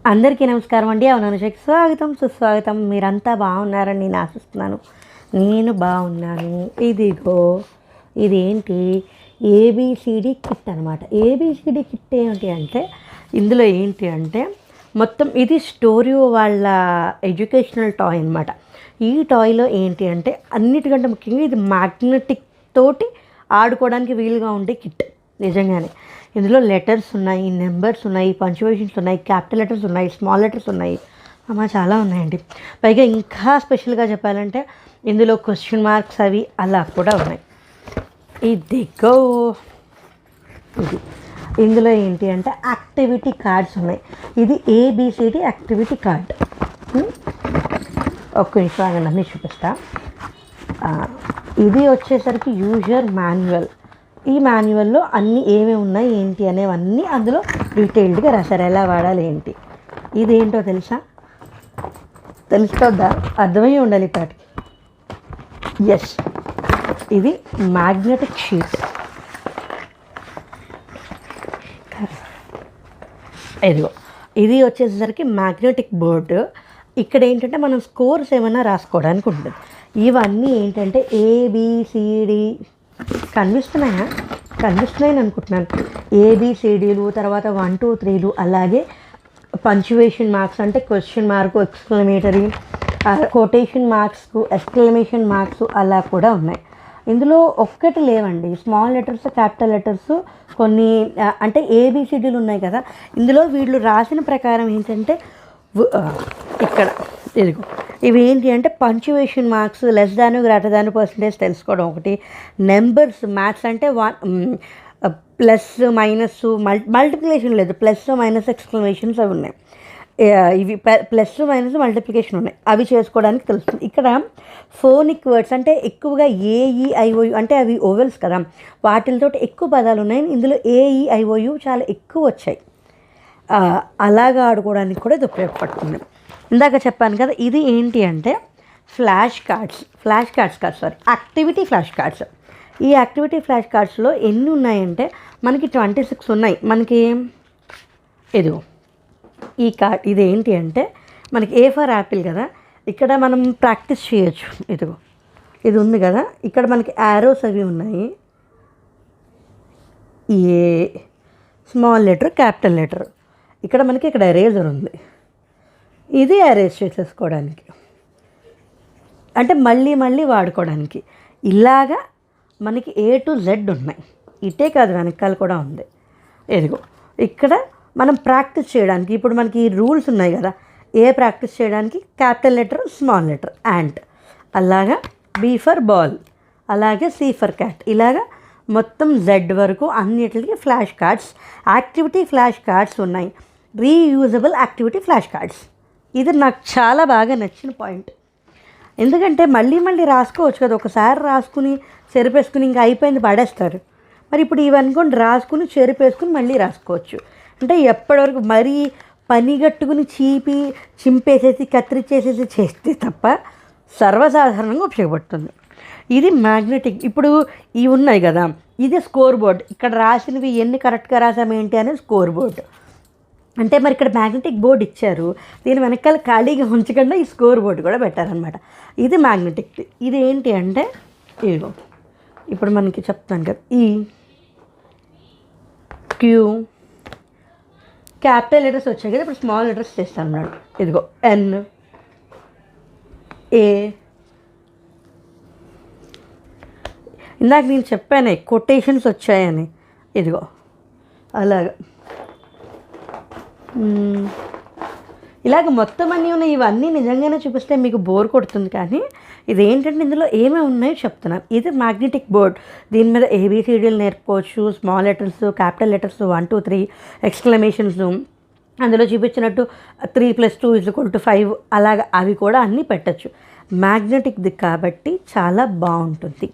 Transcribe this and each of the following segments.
అందరికీ నమస్కారం అండి. అవనానుషకి స్వాగతం సుస్వాగతం. మీరంతా బాగున్నారని నేను ఆశిస్తున్నాను. నేను బాగున్నాను. ఇదిగో ఇదేంటి ఏబిసిడి కిట్ అనమాట. ఏబిసిడి కిట్ ఏంటి అంటే ఇందులో ఏంటి అంటే మొత్తం ఇది స్టోరియో వాళ్ళ ఎడ్యుకేషనల్ టాయ్ అనమాట. ఈ టాయ్లో ఏంటి అంటే అన్నిటికంటే ముఖ్యంగా ఇది మ్యాగ్నెటిక్ తోటి ఆడుకోవడానికి వీలుగా ఉండే కిట్. నిజంగానే ఇందులో లెటర్స్ ఉన్నాయి, నెంబర్స్ ఉన్నాయి, పంచువేషన్స్ ఉన్నాయి, క్యాపిటల్ లెటర్స్ ఉన్నాయి, స్మాల్ లెటర్స్ ఉన్నాయి, అమ్మా చాలా ఉన్నాయండి. పైగా ఇంకా స్పెషల్గా చెప్పాలంటే ఇందులో క్వశ్చన్ మార్క్స్ అవి అలా కూడా ఉన్నాయి. ఇదిగో ఇది ఇందులో ఏంటి అంటే యాక్టివిటీ కార్డ్స్ ఉన్నాయి. ఇది ఏబిసిడి యాక్టివిటీ కార్డ్. ఒక్క నిమిషం ఆగండి, అన్నీ చూపిస్తా. ఇది వచ్చేసరికి యూజర్ మాన్యువల్. ఈ మాన్యువల్లో అన్నీ ఏమేమి ఉన్నాయి ఏంటి అనేవన్నీ అందులో డీటెయిల్డ్గా రాశారు, ఎలా వాడాలి ఏంటి. ఇదేంటో తెలుస్తుందా? అర్థమయ్యే ఉండాలి ఇప్పటికి. ఎస్, ఇది మ్యాగ్నెటిక్ షీట్. ఇదిగో ఇది వచ్చేసరికి మ్యాగ్నెటిక్ బోర్డు. ఇక్కడ ఏంటంటే మనం స్కోర్స్ ఏమైనా రాసుకోవడానికి ఉంటుంది. ఇవన్నీ ఏంటంటే ఏబిసిడి కనిపిస్తున్నాయని అనుకుంటున్నాను. ఏబిసిడీలు, తర్వాత 1 2 3లు, అలాగే పంచువేషన్ మార్క్స్ అంటే question mark, exclamatory, quotation marks, exclamation marks అలా కూడా ఉన్నాయి. ఇందులో ఒక్కటి లేవండి, స్మాల్ లెటర్స్, క్యాపిటల్ లెటర్స్ కొన్ని అంటే ఏబిసిడీలు ఉన్నాయి కదా. ఇందులో వీళ్ళు రాసిన ప్రకారం ఏంటంటే ఇక్కడ ఇదిగో ఇవి ఏంటి అంటే punctuation marks, less than greater than percentage తెలుసుకోవడం ఒకటి. నెంబర్స్, మ్యాథ్స్ అంటే ప్లస్ మైనస్, మల్టిప్లికేషన్ లేదు, ప్లస్ మైనస్ ఎక్స్క్లమేషన్స్ అవి ఉన్నాయి. ఇవి ప్లస్ మైనస్ మల్టిప్లికేషన్ ఉన్నాయి, అవి చేసుకోవడానికి తెలుస్తుంది. ఇక్కడ ఫోనిక్ వర్డ్స్ అంటే ఎక్కువగా ఏఈఐఓయు అంటే అవి ఓవెల్స్ కదా, వాటితో ఎక్కువ పదాలు ఉన్నాయి. ఇందులో ఏఈఐఓయు చాలా ఎక్కువ వచ్చాయి. అలాగా ఆడుకోవడానికి కూడా ఇది ఉపయోగపడుతుంది. ఇందాక చెప్పాను కదా, ఇది ఏంటి అంటే యాక్టివిటీ ఫ్లాష్ కార్డ్స్. ఈ యాక్టివిటీ ఫ్లాష్ కార్డ్స్లో ఎన్ని ఉన్నాయంటే మనకి 26 ఉన్నాయి. మనకి ఇదిగో ఈ కార్డ్, ఇది ఏంటి అంటే మనకి ఏ ఫర్ యాపిల్ కదా, ఇక్కడ మనం ప్రాక్టీస్ చేయొచ్చు. ఇదిగో ఇది ఉంది కదా, ఇక్కడ మనకి యారోస్ అవి ఉన్నాయి. A small letter, capital letter, ఇక్కడ మనకి ఇక్కడ ఎరేజర్ ఉంది. ఇది అరేంజ్ చేసేసుకోవడానికి అంటే మళ్ళీ వాడుకోవడానికి. ఇలాగా మనకి A to Z ఉన్నాయి. ఇటే కాదు, వెనకాల కూడా ఉంది. ఇదిగో ఇక్కడ మనం ప్రాక్టీస్ చేయడానికి ఇప్పుడు మనకి ఈ రూల్స్ ఉన్నాయి కదా. ప్రాక్టీస్ చేయడానికి capital letter, small letter, ant, అలాగా B ఫర్ బాల్, అలాగే C ఫర్ క్యాట్, ఇలాగా మొత్తం Z వరకు అన్నిటికి flash cards, activity flash cards ఉన్నాయి. Reusable activity flash cards. ఇది నాకు చాలా బాగా నచ్చిన పాయింట్. ఎందుకంటే మళ్ళీ రాసుకోవచ్చు కదా, ఒకసారి రాసుకుని చెరిపేసుకుని ఇంకా అయిపోయింది పడేస్తారు. మరి ఇప్పుడు ఇవనుకోండి రాసుకుని చెరిపేసుకుని మళ్ళీ రాసుకోవచ్చు. అంటే ఎప్పటివరకు మరీ పనిగట్టుకుని చింపేసేసి కత్తిరించేసేసి చేస్తే తప్ప సర్వసాధారణంగా ఉపయోగపడుతుంది. ఇది మ్యాగ్నెటిక్. ఇప్పుడు ఇవి ఉన్నాయి కదా, ఇది స్కోర్ బోర్డ్. ఇక్కడ రాసినవి ఎన్ని కరెక్ట్గా రాసామేంటి అనేది స్కోర్ బోర్డు. అంటే మరి ఇక్కడ మ్యాగ్నెటిక్ బోర్డు ఇచ్చారు, దీని వెనకాల ఖాళీగా ఉంచకుండా ఈ స్కోర్ బోర్డు కూడా పెట్టారనమాట. ఇది మ్యాగ్నెటిక్. ఇది ఏంటి అంటే ఇదిగో ఇప్పుడు మనకి చెప్తాను కదా, ఈ క్యూ క్యాపిటల్ లెటర్స్ వచ్చాయి కదా, ఇప్పుడు స్మాల్ లెటర్స్ చేస్తాను అన్నాడు. ఇదిగో N A. ఇందాక నేను చెప్పాను కొటేషన్స్ వచ్చాయని, ఇదిగో అలాగా ఇలాగ మొత్తం అన్నీ ఉన్నాయి. ఇవన్నీ నిజంగానే చూపిస్తే మీకు బోర్ కొడుతుంది, కానీ ఇదేంటంటే ఇందులో ఏమేమి ఉన్నాయో చెప్తున్నాను. ఇది మ్యాగ్నెటిక్ బోర్డ్. దీని మీద ఏబిసిడీలు నేర్చుకోవచ్చు, స్మాల్ లెటర్స్, క్యాపిటల్ లెటర్స్, 1 2 3 ఎక్స్క్లమేషన్స్, అందులో చూపించినట్టు 3 + 2 = 5 అలాగా అవి కూడా అన్నీ పెట్టచ్చు. మ్యాగ్నెటిక్ది కాబట్టి చాలా బాగుంటుంది.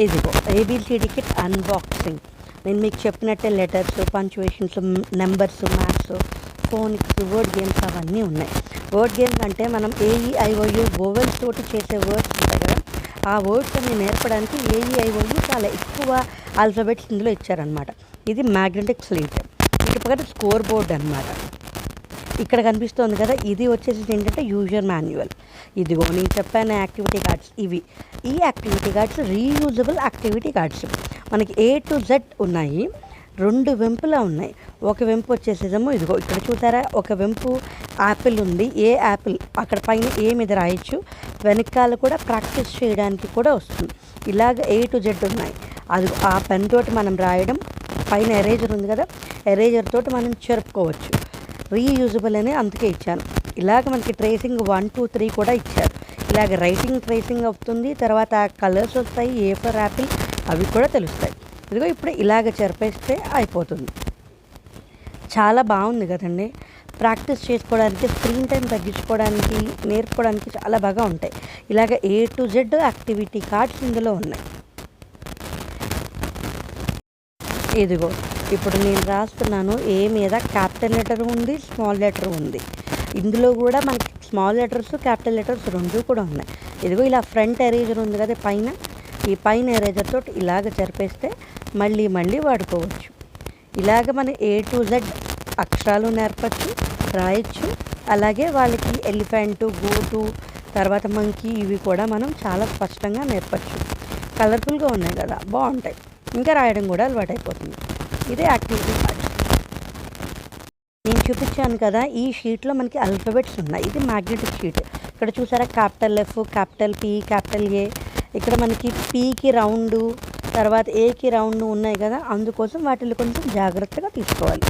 ఇదిగో ఏబిసిడి కిట్ అన్బాక్సింగ్. నేను మీకు చెప్పినట్టే letters, punctuations, numbers, maths, phonics, word games అవన్నీ ఉన్నాయి. వర్డ్ గేమ్స్ అంటే మనం ఏఈఐఓయు ఓవెల్స్ తోటి చేసే వర్డ్స్ ఉంటాయి కదా, ఆ వర్డ్స్ అన్ని నేర్పడానికి ఏఈఐఓయు చాలా ఎక్కువ ఆల్ఫాబెట్స్ ఇందులో ఇచ్చారనమాట. ఇది మ్యాగ్నెటిక్ స్లేట్. ఇటు పక్కన స్కోర్ బోర్డ్ అనమాట. ఇక్కడ కనిపిస్తుంది కదా, ఇది వచ్చేసి ఏంటంటే యూజర్ మాన్యువల్. ఇదిగో నేను చెప్పాను యాక్టివిటీ కార్డ్స్ ఇవి. ఈ activity cards reusable activity cards. మనకి A to Z ఉన్నాయి, 2 వెంపులా ఉన్నాయి. ఒక వెంపు వచ్చేసేదేమో ఇదిగో ఇక్కడ చూసారా, ఒక వెంపు యాపిల్ ఉంది, ఏ యాపిల్ అక్కడ పైన ఏ మీద రాయొచ్చు, వెనకాల కూడా ప్రాక్టీస్ చేయడానికి కూడా వస్తుంది. ఇలాగ A to Z ఉన్నాయి. అది ఆ పెన్ తోటి మనం రాయడం, పైన ఎరేజర్ ఉంది కదా, ఎరేజర్ తోటి మనం చెరుపుకోవచ్చు. రీయూజబుల్ అని అందుకే ఇచ్చాను. ఇలాగ మనకి ట్రేసింగ్ 1 2 3 కూడా ఇచ్చారు. ఇలాగ రైటింగ్ ట్రేసింగ్ అవుతుంది, తర్వాత కలర్స్ వస్తాయి, ఏ ఫర్ యాపిల్ అవి కూడా తెలుస్తాయి. ఇదిగో ఇప్పుడు ఇలాగ చెరిపేస్తే అయిపోతుంది. చాలా బాగుంది కదండి. ప్రాక్టీస్ చేసుకోవడానికి, స్క్రీన్ టైం తగ్గించుకోవడానికి, నేర్చుకోవడానికి చాలా బాగా ఉంటాయి. ఇలాగ A to Z activity cards ఇందులో ఉన్నాయి. ఇదిగో ఇప్పుడు నేను రాస్తున్నాను, ఏ మీద క్యాపిటల్ లెటర్ ఉంది, స్మాల్ లెటర్ ఉంది. ఇందులో కూడా మనకి స్మాల్ లెటర్స్, క్యాపిటల్ లెటర్స్ 2 కూడా ఉన్నాయి. ఇదిగో ఇలా ఫ్రంట్ ఎరేజర్ ఉంది కదా పైన, ఈ పైన ఎరేజర్ తోటి ఇలాగ చెరిపేస్తే మళ్ళీ మళ్ళీ వాడుకోవచ్చు. ఇలాగ మనం A to Z అక్షరాలు నేర్పచ్చు, రాయొచ్చు. అలాగే వాళ్ళకి ఎలిఫెంట్, గోటు, తర్వాత మంకీ ఇవి కూడా మనం చాలా స్పష్టంగా నేర్పచ్చు. కలర్ఫుల్గా ఉన్నాయి కదా, బాగుంటాయి. ఇంకా రాయడం కూడా అలవాటు అయిపోతుంది. ఇదే యాక్టివిటీ కార్డ్. నేను చూపించాను కదా, ఈ షీట్లో మనకి ఆల్ఫాబెట్స్ ఉన్నాయి. ఇది మ్యాగ్నెటిక్ షీట్. ఇక్కడ చూసారా, capital F, capital P, capital A. ఇక్కడ మనకి Pకి రౌండు, తర్వాత Aకి రౌండ్ ఉన్నాయి కదా, అందుకోసం వాటిని కొంచెం జాగ్రత్తగా తీసుకోవాలి.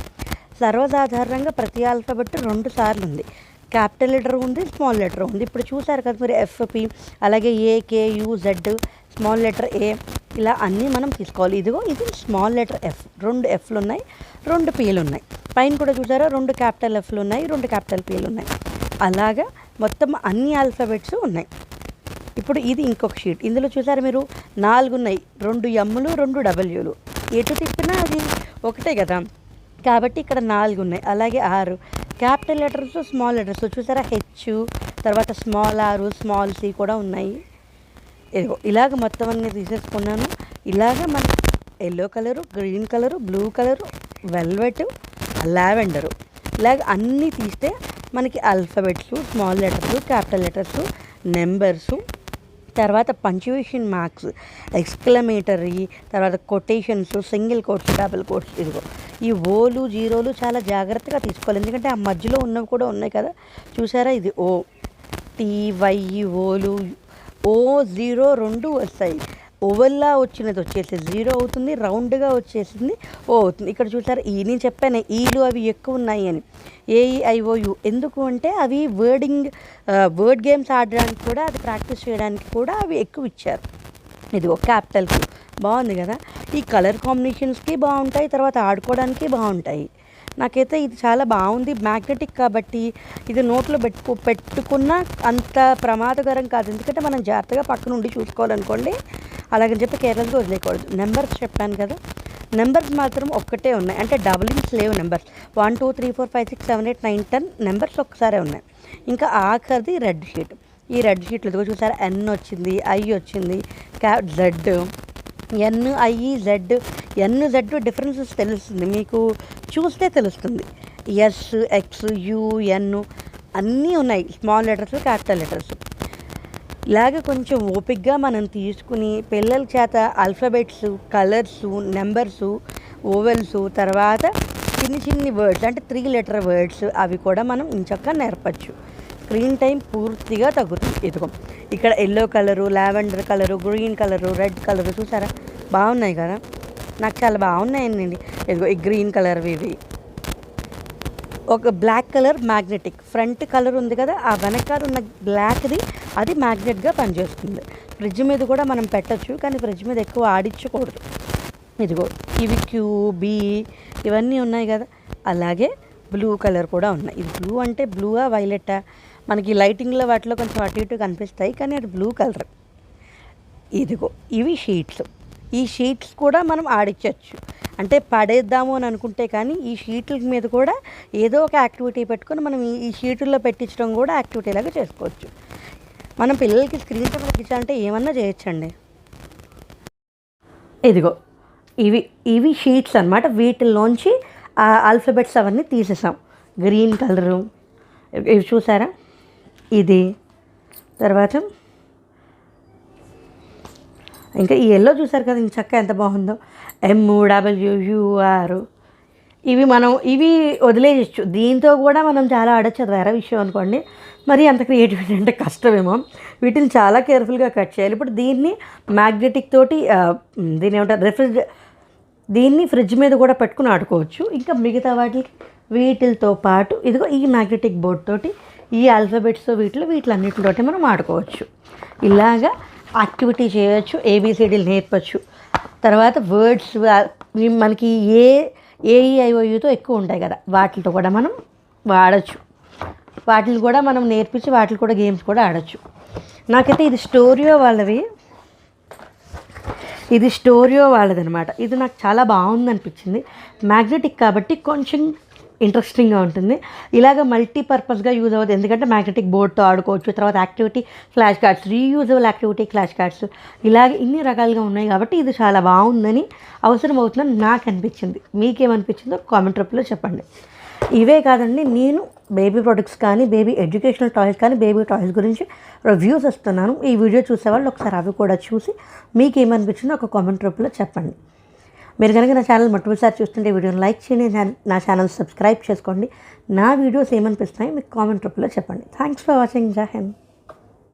సర్వసాధారణంగా ప్రతి ఆల్ఫాబెట్ 2 సార్లు ఉంది. క్యాపిటల్ లెటర్ ఉంది, స్మాల్ లెటర్ ఉంది. ఇప్పుడు చూసారు కదా మీరు, FP, అలాగే AKUZ, స్మాల్ లెటర్ A, ఇలా అన్నీ మనం తీసుకోవాలి. ఇదిగో ఇది స్మాల్ లెటర్ F, 2 F'లు ఉన్నాయి, 2 P'లు ఉన్నాయి. పైన కూడా చూసారా, 2 క్యాపిటల్ F'లు ఉన్నాయి, 2 క్యాపిటల్ P'లు ఉన్నాయి. అలాగా మొత్తం అన్ని ఆల్ఫాబెట్స్ ఉన్నాయి. ఇప్పుడు ఇది ఇంకొక షీట్. ఇందులో చూసారా మీరు, 4 ఉన్నాయి, 2 M'లు, 2 W'లు. ఎటు తిప్పినా అది ఒకటే కదా, కాబట్టి ఇక్కడ 4 ఉన్నాయి. అలాగే 6 క్యాపిటల్ లెటర్స్, స్మాల్ లెటర్స్ చూసారా, H, తర్వాత స్మాల్ R, స్మాల్ C కూడా ఉన్నాయి. ఇదిగో ఇలాగ మొత్తం అన్నీ తీసేసుకున్నాను. ఇలాగ మన yellow colour, green colour, blue colour, velvet, lavender, ఇలాగ అన్నీ తీస్తే మనకి alphabets, small letters, capital letters, numbers, తర్వాత పంక్చుయేషన్ మార్క్స్, ఎక్స్క్లమేటరీ, తర్వాత quotations, single quotes, double quotes. ఇదిగో ఈ ఓలు, జీరోలు చాలా జాగ్రత్తగా తీసుకోవాలి, ఎందుకంటే ఆ మధ్యలో ఉన్నవి కూడా ఉన్నాయి కదా. చూసారా, ఇది O, T, Y, ఓలు, O0 2 వస్తాయి. ఓవల్లా వచ్చినది వచ్చేసి 0 అవుతుంది, రౌండ్గా వచ్చేసింది O అవుతుంది. ఇక్కడ చూసారు, ఈ నేను చెప్పాను ఈలు అవి ఎక్కువ ఉన్నాయి అని, AEIOU. ఎందుకు అంటే అవి వర్డ్ గేమ్స్ ఆడడానికి కూడా, అది ప్రాక్టీస్ చేయడానికి కూడా అవి ఎక్కువ ఇచ్చారు. ఇది ఒక క్యాపిటల్కి బాగుంది కదా. ఈ కలర్ కాంబినేషన్స్కి బాగుంటాయి, తర్వాత ఆడుకోవడానికి బాగుంటాయి. నాకైతే ఇది చాలా బాగుంది. మ్యాగ్నెటిక్ కాబట్టి ఇది నోట్లో పెట్టుకున్నా అంత ప్రమాదకరం కాదు, ఎందుకంటే మనం జాగ్రత్తగా పక్కన ఉండి చూసుకోవాలనుకోండి. అలాగని చెప్పి కేర్లెస్గా వదిలేయకూడదు. నెంబర్స్ చెప్పాను కదా, నెంబర్స్ మాత్రం ఒక్కటే ఉన్నాయి, అంటే డబులింగ్స్ లేవు. నెంబర్స్ 1 2 3 4 5 6 7 8 9 10 నెంబర్స్ ఒక్కసారే ఉన్నాయి. ఇంకా ఆఖరిది రెడ్ షీట్. ఈ రెడ్ షీట్లో చూసారా, N వచ్చింది, I వచ్చింది, Z, NIZ, NZ డిఫరెన్సెస్ తెలుస్తుంది, మీకు చూస్తే తెలుస్తుంది. S, X, U, N అన్నీ ఉన్నాయి, స్మాల్ లెటర్స్, క్యాపిటల్ లెటర్స్. ఇలాగ కొంచెం ఓపిక్గా మనం తీసుకుని పిల్లల చేత ఆల్ఫాబెట్స్, కలర్స్, నెంబర్సు, ఓవెల్స్, తర్వాత చిన్ని వర్డ్స్ అంటే 3 లెటర్ వర్డ్స్ అవి కూడా మనం ఇంచక్క నేర్పచ్చు. స్క్రీన్ టైం పూర్తిగా తగ్గుతుంది. ఇదిగో ఇక్కడ yellow colour, lavender colour, green colour, red colour చూసారా, బాగున్నాయి కదా, నాకు చాలా బాగున్నాయండి. ఇదిగో ఈ గ్రీన్ కలర్, ఇవి ఒక black colour magnetic. Front colour ఉంది కదా, ఆ వెనకాల ఉన్న బ్లాక్ది అది మ్యాగ్నెట్గా పనిచేస్తుంది. ఫ్రిడ్జ్ మీద కూడా మనం పెట్టచ్చు, కానీ ఫ్రిడ్జ్ మీద ఎక్కువ ఆడించకూడదు. ఇదిగో ఇవి Q, B ఇవన్నీ ఉన్నాయి కదా. అలాగే బ్లూ కలర్ కూడా ఉన్నాయి. ఇది బ్లూ అంటే బ్లూవా వైలెట్టా, మనకి లైటింగ్లో వాటిలో కొంచెం అటు ఇటు కనిపిస్తాయి, కానీ అది బ్లూ కలర్. ఇదిగో ఇవి షీట్స్. ఈ షీట్స్ కూడా మనం ఆడించవచ్చు, అంటే పడేద్దాము అని అనుకుంటే, కానీ ఈ షీట్ల మీద కూడా ఏదో ఒక యాక్టివిటీ పెట్టుకొని మనం ఈ షీటుల్లో పెట్టించడం కూడా యాక్టివిటీ లాగా చేసుకోవచ్చు. మనం పిల్లలకి స్క్రీన్ టైం తగ్గించాలంటే ఏమన్నా చేయొచ్చండి. ఇదిగో ఇవి షీట్స్ అన్నమాట. వీటిల్లోంచి ఆ ఆల్ఫాబెట్స్ అవన్నీ తీసేసాం. గ్రీన్ కలరు, ఇవి చూసారా, ఇది తర్వాత ఇంకా ఈ ఎల్లో చూసారు కదా, ఇంక చక్క ఎంత బాగుందో, MWUR. ఇవి వదిలేయచ్చు, దీంతో కూడా మనం చాలా ఆడచ్చు, అది వేరే విషయం అనుకోండి. మరి అంత క్రియేటివిటీ అంటే కష్టమేమో, వీటిని చాలా కేర్ఫుల్గా కట్ చేయాలి. ఇప్పుడు దీన్ని మ్యాగ్నెటిక్ తోటి దీని ఏమంటారు దీన్ని ఫ్రిడ్జ్ మీద కూడా పెట్టుకుని ఆడుకోవచ్చు. ఇంకా మిగతా వీటితో పాటు ఇదిగో ఈ మ్యాగ్నెటిక్ బోర్డ్ తోటి ఈ ఆల్ఫాబెట్స్ వీటిలన్నిటితోటి మనం ఆడుకోవచ్చు. ఇలాగా యాక్టివిటీ చేయవచ్చు, ABCDలు నేర్పచ్చు. తర్వాత వర్డ్స్ మనకి AEIOUతో ఎక్కువ ఉంటాయి కదా, వాటితో కూడా మనం వాడచ్చు. వాటిని కూడా మనం నేర్పించి వాటిని కూడా గేమ్స్ కూడా ఆడచ్చు. నాకైతే ఇది స్టోరియో వాళ్ళదనమాట. ఇది నాకు చాలా బాగుంది అనిపించింది. మ్యాగ్నెటిక్ కాబట్టి కొంచెం ఇంట్రెస్టింగ్గా ఉంటుంది. ఇలాగ మల్టీపర్పస్గా యూజ్ అవ్వదు, ఎందుకంటే మ్యాగ్నెటిక్ బోర్డ్తో ఆడుకోవచ్చు. తర్వాత activity flash cards, reusable activity flash cards, ఇలాగ ఇన్ని రకాలుగా ఉన్నాయి కాబట్టి ఇది చాలా బాగుందని, అవసరం అవుతుందని నాకు అనిపించింది. మీకేమనిపించిందో కామెంట్ రూపంలో చెప్పండి. ఇవే కాదండి, నేను బేబీ ప్రొడక్ట్స్ కానీ, బేబీ ఎడ్యుకేషనల్ టాయ్స్ కానీ, బేబీ టాయ్స్ గురించి రివ్యూస్ ఇస్తున్నాను. ఈ వీడియో చూసేవాళ్ళు ఒకసారి అవి కూడా చూసి మీకేమనిపించిందో ఒక కామెంట్ రూపంలో చెప్పండి. మీరు కనుక నా ఛానల్ మొట్టమొదటిసారి చూస్తుంటే వీడియోని లైక్ చేయండి, నా ఛానల్ సబ్స్క్రైబ్ చేసుకోండి. నా వీడియోస్ ఏమనిపిస్తున్నాయో మీకు కామెంట్ రూపంలో చెప్పండి. Thanks for watching. జై హింద్.